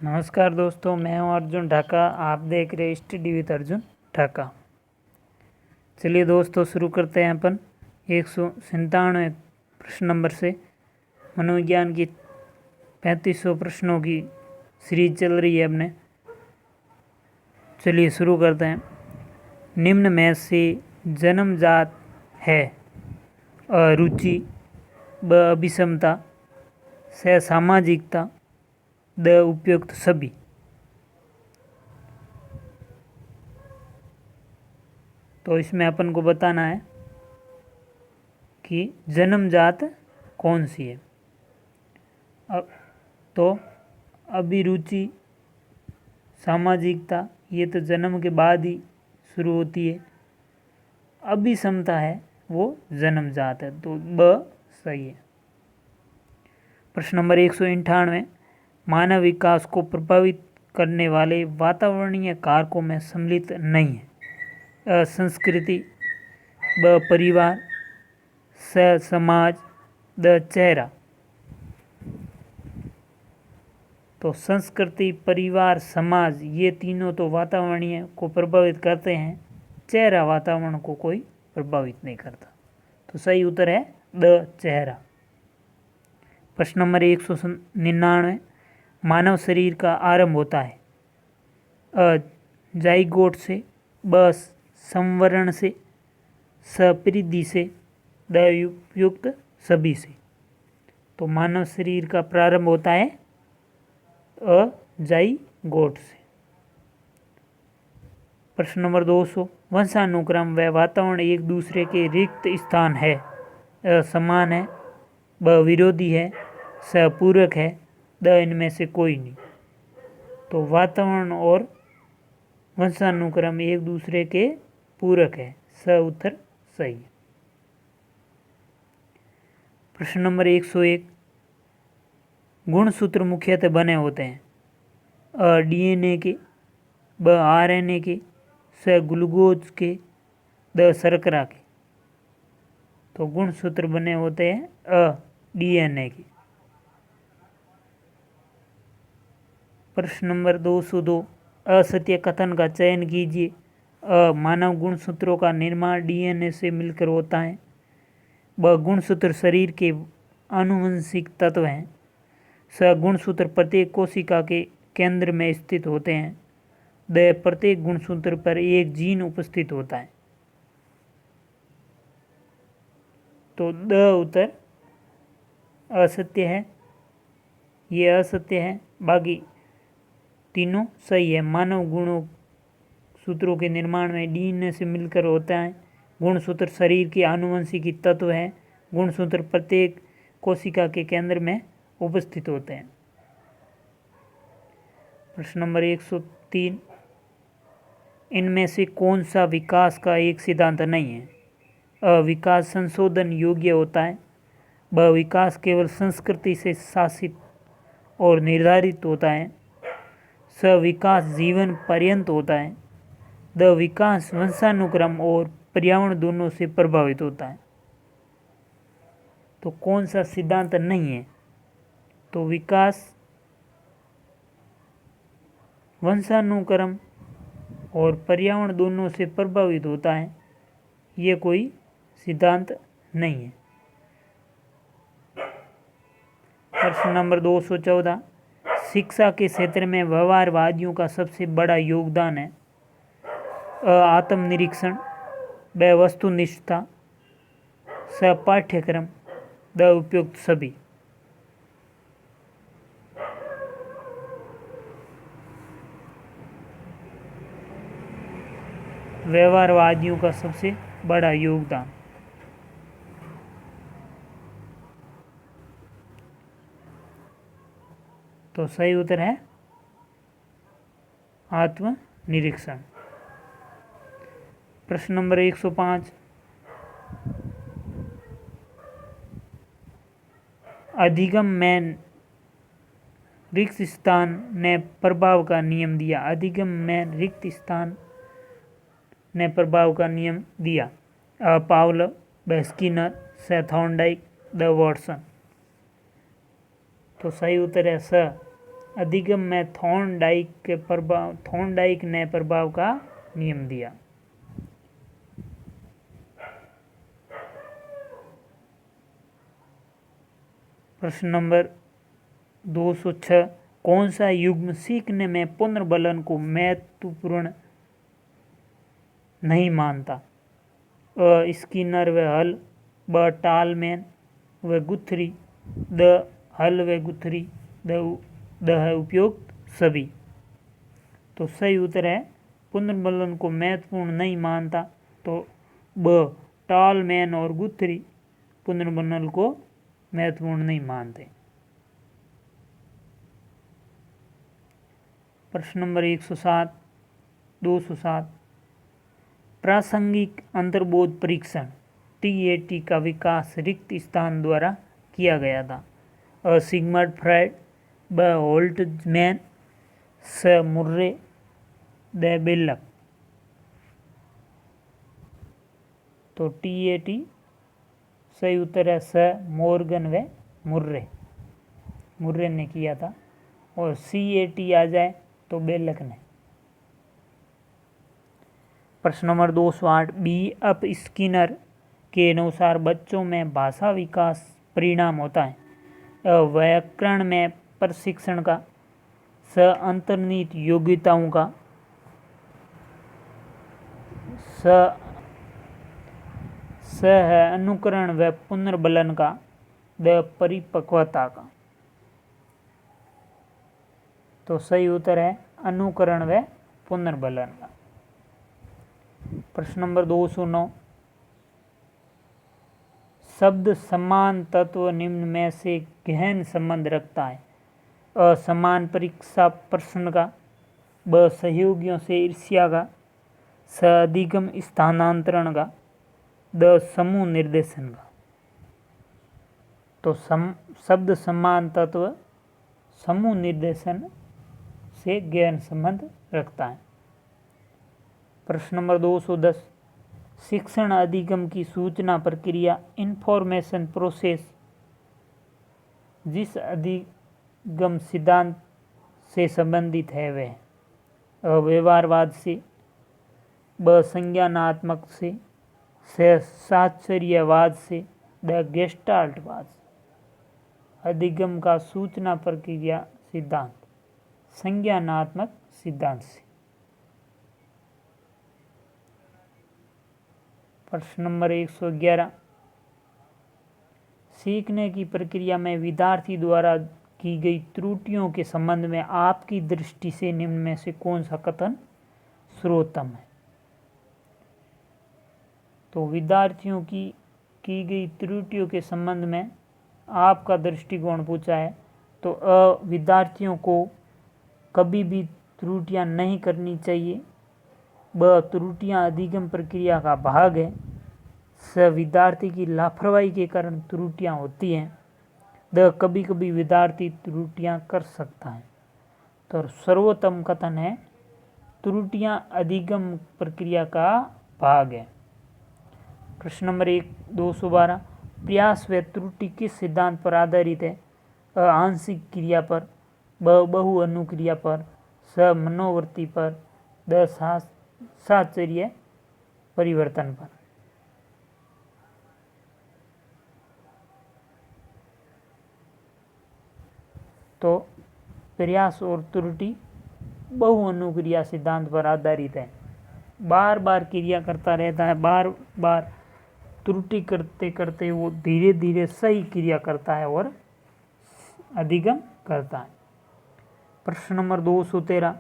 नमस्कार दोस्तों, मैं हूं अर्जुन ढाका। आप देख रहे स्टडी विद अर्जुन ढाका। चलिए दोस्तों, शुरू करते हैं अपन 197 प्रश्न नंबर से। मनोविज्ञान की 3500 प्रश्नों की सीरीज चल रही है अपने। चलिए शुरू करते हैं। निम्न में से जन्मजात है अरुचि, ब अभिक्षमता, स सामाजिकता, द उपयुक्त सभी। तो इसमें अपन को बताना है कि जन्मजात कौन सी है। अब तो अभिरुचि, सामाजिकता ये तो जन्म के बाद ही शुरू होती है। अभिक्षमता है वो जन्मजात है, तो ब सही है। प्रश्न नंबर 198, मानव विकास को प्रभावित करने वाले वातावरणीय कारकों में सम्मिलित नहीं है। अ संस्कृति, ब परिवार, स समाज, द चेहरा। तो संस्कृति, परिवार, समाज ये तीनों तो वातावरणीय को प्रभावित करते हैं, चेहरा वातावरण को कोई प्रभावित नहीं करता। तो सही उत्तर है द चेहरा। प्रश्न नंबर 199, मानव शरीर का आरंभ होता है अ जाइगोट से, ब संवरण से, स परिधि से, द युक्त सभी से। तो मानव शरीर का प्रारंभ होता है अ जाइगोट से। प्रश्न नंबर 200, वंशानुक्रम व वातावरण एक दूसरे के रिक्त स्थान है। अ समान है, ब विरोधी है, स पूरक है, द इनमें से कोई नहीं। तो वातावरण और वंशानुक्रम एक दूसरे के पूरक है, स उत्तर सही है। प्रश्न नंबर 101, गुणसूत्र मुख्यतः बने होते हैं अ डीएनए के, ब आरएनए के, स ग्लूकोज के, द शर्करा के। तो गुणसूत्र बने होते हैं अ डीएनए के। प्रश्न नंबर 202, असत्य कथन का चयन कीजिए। अ मानव गुणसूत्रों का निर्माण डीएनए से मिलकर होता है। ब गुणसूत्र शरीर के आनुवंशिक तत्व हैं। स गुणसूत्र प्रत्येक कोशिका के केंद्र में स्थित होते हैं। द प्रत्येक गुणसूत्र पर एक जीन उपस्थित होता है। तो द उत्तर असत्य है, ये असत्य है, बाकी तीनों सही है। मानव गुणों सूत्रों के निर्माण में डीएनए से मिलकर होता है। गुणसूत्र शरीर के आनुवंशिक तत्व है। गुणसूत्र प्रत्येक कोशिका के केंद्र में उपस्थित होते हैं। प्रश्न नंबर 103, इनमें से कौन सा विकास का एक सिद्धांत नहीं है। अ विकास संशोधन योग्य होता है। ब विकास केवल संस्कृति से शासित और निर्धारित होता है। स विकास जीवन पर्यंत होता है। द विकास वंशानुक्रम और पर्यावरण दोनों से प्रभावित होता है। तो कौन सा सिद्धांत नहीं है। तो विकास वंशानुक्रम और पर्यावरण दोनों से प्रभावित होता है, ये कोई सिद्धांत नहीं है। प्रश्न नंबर 214, शिक्षा के क्षेत्र में व्यवहारवादियों का सबसे बड़ा योगदान है। अ आत्मनिरीक्षण, ब वस्तुनिष्ठता, स पाठ्यक्रम, द उपयुक्त सभी। व्यवहारवादियों का सबसे बड़ा योगदान। तो सही उत्तर है आत्मनिरीक्षण। प्रश्न नंबर 105, अधिगम में रिक्त स्थान ने प्रभाव का नियम दिया। अधिगम में रिक्त स्थान ने प्रभाव का नियम दिया। पावलोव, ब स्किनर, स थॉर्नडाइक, द वॉटसन। तो सही उत्तर है स अधिगम में थॉर्नडाइक ने प्रभाव का नियम दिया। प्रश्न नंबर 206, कौन सा युग्म सीखने में पुनर्बलन को महत्वपूर्ण नहीं मानता? अ स्किनर व हल, ब टालमैन व गुथरी, द हल व गुथरी, द है उपयुक्त सभी। तो सही उत्तर है पुनर्बलन को महत्वपूर्ण नहीं मानता, तो ब टालमैन और गुथरी पुनर्बलन को महत्वपूर्ण नहीं मानते। प्रश्न नंबर 207, प्रासंगिक अंतर्बोध परीक्षण TAT का विकास रिक्त स्थान द्वारा किया गया था। अ सिगमंड फ्राइड, ब होल्ट्जमैन, स मुर्रे, द बेलक। तो TAT सही उत्तर है स मॉर्गन व मुर्रे ने किया था, और CAT आ जाए तो बेलक ने। प्रश्न नंबर 208, B.F. स्किनर के अनुसार बच्चों में भाषा विकास परिणाम होता है। व्याकरण में प्रशिक्षण का, स अंतर्निहित योग्यताओं का, स है अनुकरण व पुनर्बलन का, द परिपक्वता का। तो सही उत्तर है अनुकरण व पुनर्बलन का। प्रश्न नंबर 209, शब्द समान तत्व निम्न में से गहन संबंध रखता है। अ समान परीक्षा प्रश्न का, ब सहयोगियों से ईर्ष्या का, स अधिगम स्थानांतरण का, द समूह निर्देशन का। तो शब्द समान तत्व समूह निर्देशन से गहन संबंध रखता है। प्रश्न नंबर 210, शिक्षण अधिगम की सूचना प्रक्रिया इंफॉर्मेशन प्रोसेस जिस अधिगम सिद्धांत से संबंधित है वह अ व्यवहारवाद से, ब संज्ञानात्मक से, साक्षरीयवाद से, द गेस्टाल्टवाद से। अधिगम का सूचना प्रक्रिया सिद्धांत संज्ञानात्मक सिद्धांत से। प्रश्न नंबर 111, सीखने की प्रक्रिया में विद्यार्थी द्वारा की गई त्रुटियों के संबंध में आपकी दृष्टि से निम्न में से कौन सा कथन सर्वोत्तम है? तो विद्यार्थियों की गई त्रुटियों के संबंध में आपका दृष्टिकोण पूछा है, तो विद्यार्थियों को कभी भी त्रुटियां नहीं करनी चाहिए, ब त्रुटियां अधिगम प्रक्रिया का भाग है, स विद्यार्थी की लापरवाही के कारण त्रुटियां होती हैं, द कभी कभी विद्यार्थी त्रुटियां कर सकता है। तो सर्वोत्तम कथन है त्रुटियां अधिगम प्रक्रिया का भाग है। प्रश्न नंबर 212, प्रयास व त्रुटि किस सिद्धांत पर आधारित है? अ आंशिक क्रिया पर, ब बहु अनुक्रिया पर, स मनोवृत्ति पर, द साहचर्य परिवर्तन पर। तो प्रयास और त्रुटि बहु अनुक्रिया सिद्धांत पर आधारित है। बार बार क्रिया करता रहता है, बार बार त्रुटि करते करते वो धीरे धीरे सही क्रिया करता है और अधिगम करता है। प्रश्न नंबर 213,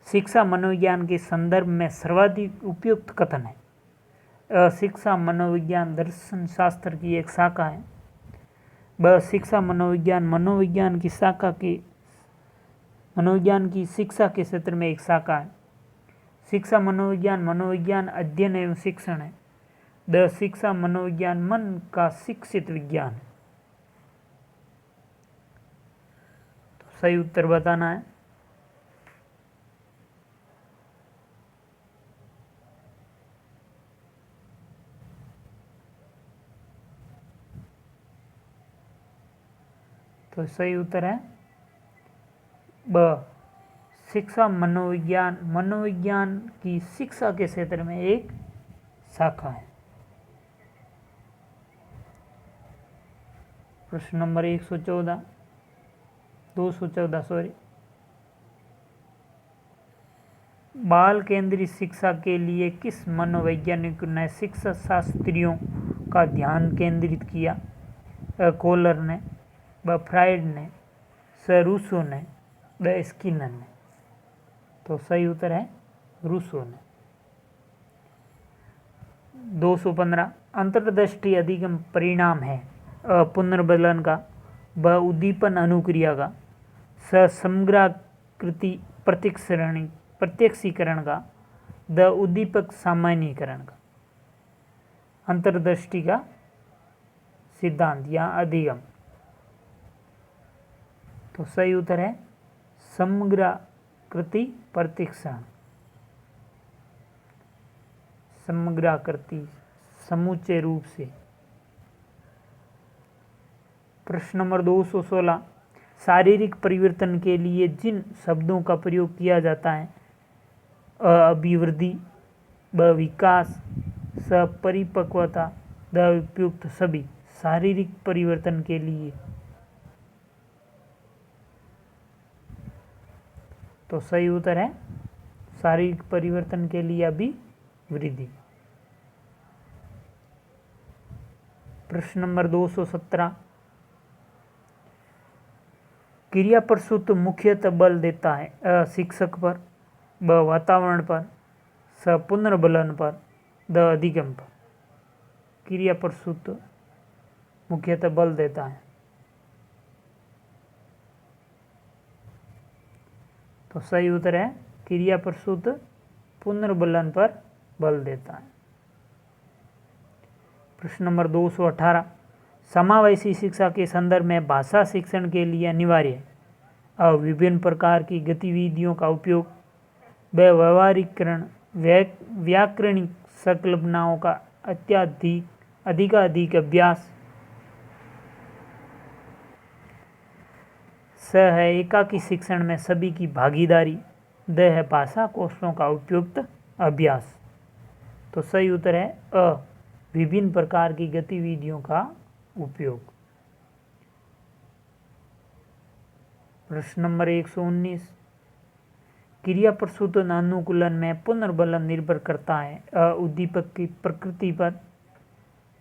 शिक्षा मनोविज्ञान के संदर्भ में सर्वाधिक उपयुक्त कथन है? शिक्षा मनोविज्ञान दर्शन शास्त्र की एक शाखा है, ब शिक्षा मनोविज्ञान मनोविज्ञान की शिक्षा के क्षेत्र में एक शाखा है, शिक्षा मनोविज्ञान मनोविज्ञान अध्ययन एवं शिक्षण है, द शिक्षा मनोविज्ञान मन का शिक्षित विज्ञान है। तो सही उत्तर बताना है। तो सही उत्तर है ब शिक्षा मनोविज्ञान मनोविज्ञान की शिक्षा के क्षेत्र में एक शाखा है। प्रश्न नंबर 214 सॉरी। बाल केंद्रित शिक्षा के लिए किस मनोवैज्ञानिक ने शिक्षा शास्त्रियों का ध्यान केंद्रित किया? कोलर ने, ब फ्राइड ने, स रूसो ने, द स्किनर ने। तो सही उत्तर है रूसो ने। 215 अंतर्दृष्टि अधिगम परिणाम है। अ पुनर्बलन का, ब उद्दीपन अनुक्रिया का, स समग्राकृति प्रत्यक्षीकरण का, द उद्दीपक सामान्यीकरण का। अंतर्दृष्टि का सिद्धांत या अधिगम। तो सही उत्तर है समग्राकृति प्रत्यक्षण। समग्राकृति समूचे रूप से। प्रश्न नंबर 216 शारीरिक परिवर्तन के लिए जिन शब्दों का प्रयोग किया जाता है? अ अभिवृद्धि, ब विकास, स परिपक्वता, द उपयुक्त सभी। शारीरिक परिवर्तन के लिए तो सही उत्तर है शारीरिक परिवर्तन के लिए अभिवृद्धि। प्रश्न नंबर 217 क्रिया प्रसूत मुख्यतः बल देता है? अ शिक्षक पर, ब वातावरण पर, स पुनर्बलन पर, द अधिगम पर। क्रिया प्रसूत मुख्यतः बल देता है। तो सही उत्तर है क्रिया प्रसूत पुनर्बलन पर बल देता है। प्रश्न नंबर 218 समावेशी शिक्षा के संदर्भ में भाषा शिक्षण के लिए अनिवार्य है? विभिन्न प्रकार की गतिविधियों का उपयोग, व्यवहारीकरण, व्याकरणिक संकल्पनाओं का अधिकाधिक अभ्यास, स है एकाकी शिक्षण में सभी की भागीदारी, द है भाषा कौशलों का उपयुक्त अभ्यास। तो सही उत्तर है अ विभिन्न प्रकार की गतिविधियों का उपयोग। प्रश्न नंबर 119 क्रिया प्रसूत अनुकूलन में पुनर्बलन निर्भर करता है? अ उद्दीपक की प्रकृति पर,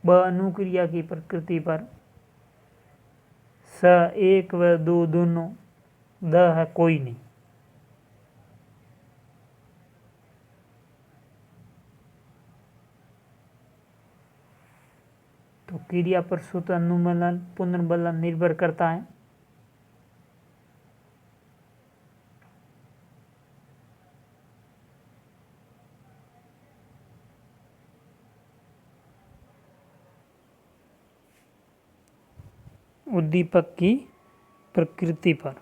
ब अनुक्रिया की प्रकृति पर, स 1 व 2 दोनों, द है कोई नहीं। तो क्रिया प्रसूत अनुकूलन पुनर्बलन निर्भर करता है उद्दीपक की प्रकृति पर।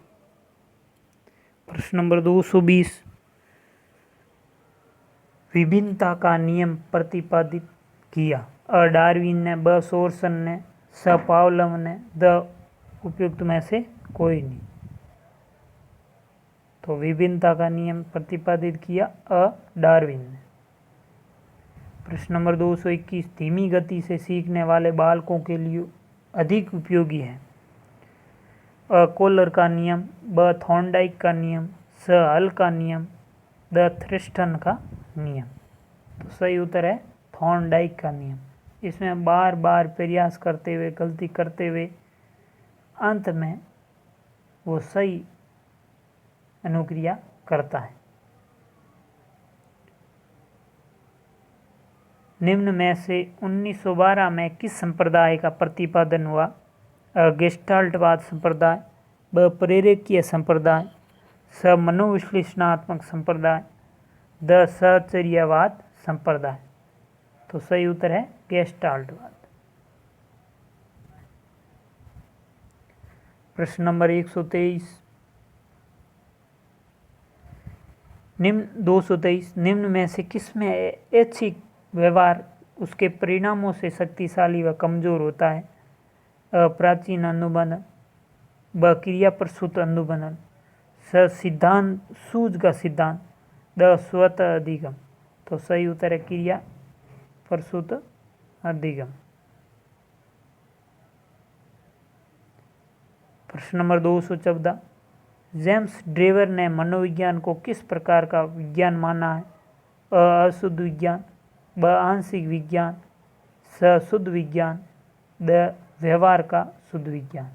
प्रश्न नंबर 220 विभिन्नता का नियम प्रतिपादित किया? अ डार्विन ने, ब सोर्सन ने, स पावलोव ने, द उपयुक्त में से कोई नहीं। तो विभिन्नता का नियम प्रतिपादित किया अ डार्विन ने। प्रश्न नंबर 221 धीमी गति से सीखने वाले बालकों के लिए अधिक उपयोगी है? अ कोलर का नियम, ब थॉर्नडाइक का नियम, स हल का नियम, द थ्रिस्टन का नियम। तो सही उत्तर है थॉर्नडाइक का नियम। इसमें बार बार प्रयास करते हुए, गलती करते हुए अंत में वो सही अनुक्रिया करता है। निम्न में से 1912 में किस संप्रदाय का प्रतिपादन हुआ? अ गेस्टाल्टवाद संप्रदाय, ब प्रेरकीय संप्रदाय, स मनोविश्लेषणात्मक संप्रदाय, द सहचर्यवाद संप्रदाय। तो सही उत्तर है गेस्टाल्टवाद। प्रश्न नंबर 123 223 निम्न में से किसमें ऐच्छिक व्यवहार उसके परिणामों से शक्तिशाली व कमजोर होता है? अ प्राचीन अनुबंधन, ब क्रिया प्रसूत अनुबंधन, स सिद्धांत सूझ का सिद्धांत, द स्वतः अधिगम। तो सही उत्तर है क्रिया प्रसूत अधिगम। प्रश्न नंबर 214, जेम्स ड्रेवर ने मनोविज्ञान को किस प्रकार का विज्ञान माना है? अ अशुद्ध विज्ञान, ब आंशिक विज्ञान, स शुद्ध विज्ञान, द व्यवहार का शुद्ध विज्ञान।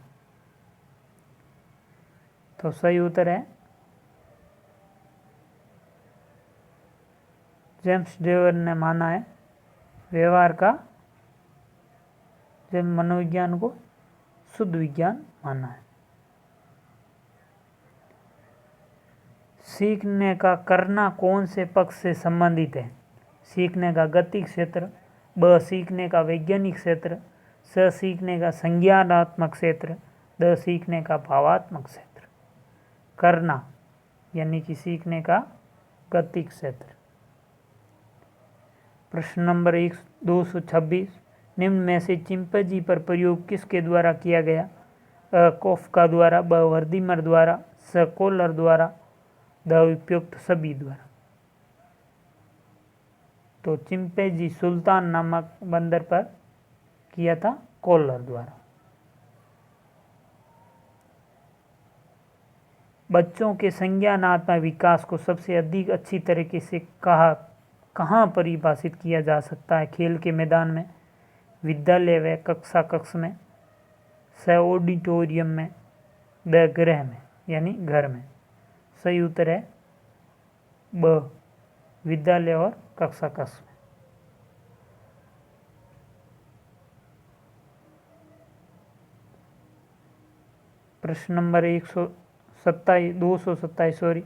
तो सही उत्तर है जेम्स ड्रेवर ने माना है व्यवहार का, जब मनोविज्ञान को शुद्ध विज्ञान माना है। सीखने का करना कौन से पक्ष से संबंधित है? सीखने का गतिक क्षेत्र, ब सीखने का वैज्ञानिक क्षेत्र, स सीखने का संज्ञानात्मक क्षेत्र, द सीखने का भावात्मक क्षेत्र। करना यानी कि सीखने का गतिक क्षेत्र। प्रश्न नंबर 226, निम्न में से चिंपैंजी पर प्रयोग किसके द्वारा किया गया? अ कोफ्का द्वारा, ब वर्दीमर द्वारा, स कोलर द्वारा, द उपयुक्त सभी द्वारा। तो चिंपैंजी सुल्तान नामक बंदर पर किया था कोलर द्वारा। बच्चों के संज्ञानात्मक विकास को सबसे अधिक अच्छी तरीके से कहाँ परिभाषित किया जा सकता है? खेल के मैदान में, विद्यालय व कक्ष में, स ऑडिटोरियम में, द गृह में यानी घर में। सही उत्तर है ब विद्यालय और कक्ष में। प्रश्न नंबर 227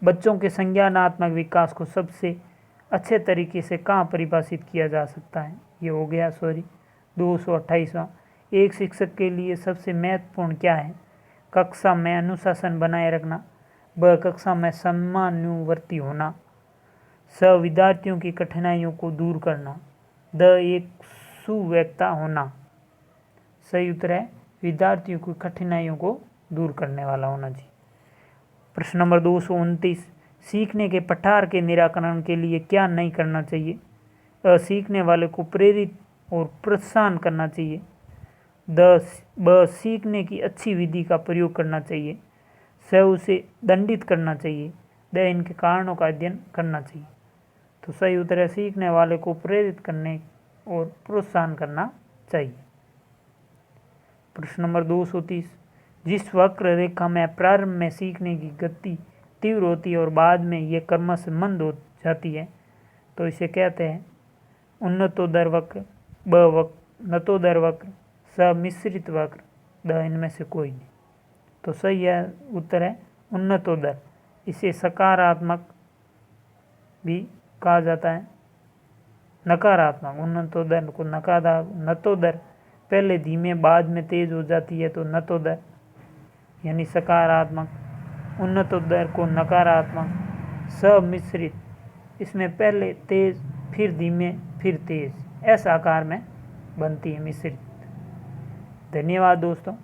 बच्चों के संज्ञानात्मक विकास को सबसे अच्छे तरीके से कहाँ परिभाषित किया जा सकता है? ये हो गया 228वां, एक शिक्षक के लिए सबसे महत्वपूर्ण क्या है? कक्षा में अनुशासन बनाए रखना, ब कक्षा में समानुवर्ती होना, स विद्यार्थियों की कठिनाइयों को दूर करना, द एक सुव्यक्ता होना। सही उत्तर है विद्यार्थियों की कठिनाइयों को दूर करने वाला होना चाहिए। प्रश्न नंबर 229, सीखने के पठार के निराकरण के लिए क्या नहीं करना चाहिए? अ सीखने वाले को प्रेरित और प्रोत्साहन करना चाहिए, ब सीखने की अच्छी विधि का प्रयोग करना चाहिए, स उसे दंडित करना चाहिए, द इनके कारणों का अध्ययन करना चाहिए। तो सही उत्तर है सीखने वाले को प्रेरित करने और प्रोत्साहन करना चाहिए। प्रश्न नंबर 230, जिस वक्र रेखा में प्रारंभ में सीखने की गति तीव्र होती है और बाद में ये क्रमशः मंद हो जाती है, तो इसे कहते हैं उन्नतोदर वक्र, ब नतोदर वक्र, स मिश्रित वक्र, द इनमें से कोई नहीं। तो सही है उत्तर है उन्नतोदर। इसे सकारात्मक भी कहा जाता है, नकारात्मक। उन्नतोदर को नतोदर पहले धीमे बाद में तेज हो जाती है तो नतोदर यानी सकारात्मक। उन्नतोदर को नकारात्मक। समिश्रित, इसमें पहले तेज फिर धीमे फिर तेज, ऐसा आकार में बनती है मिश्रित। धन्यवाद दोस्तों।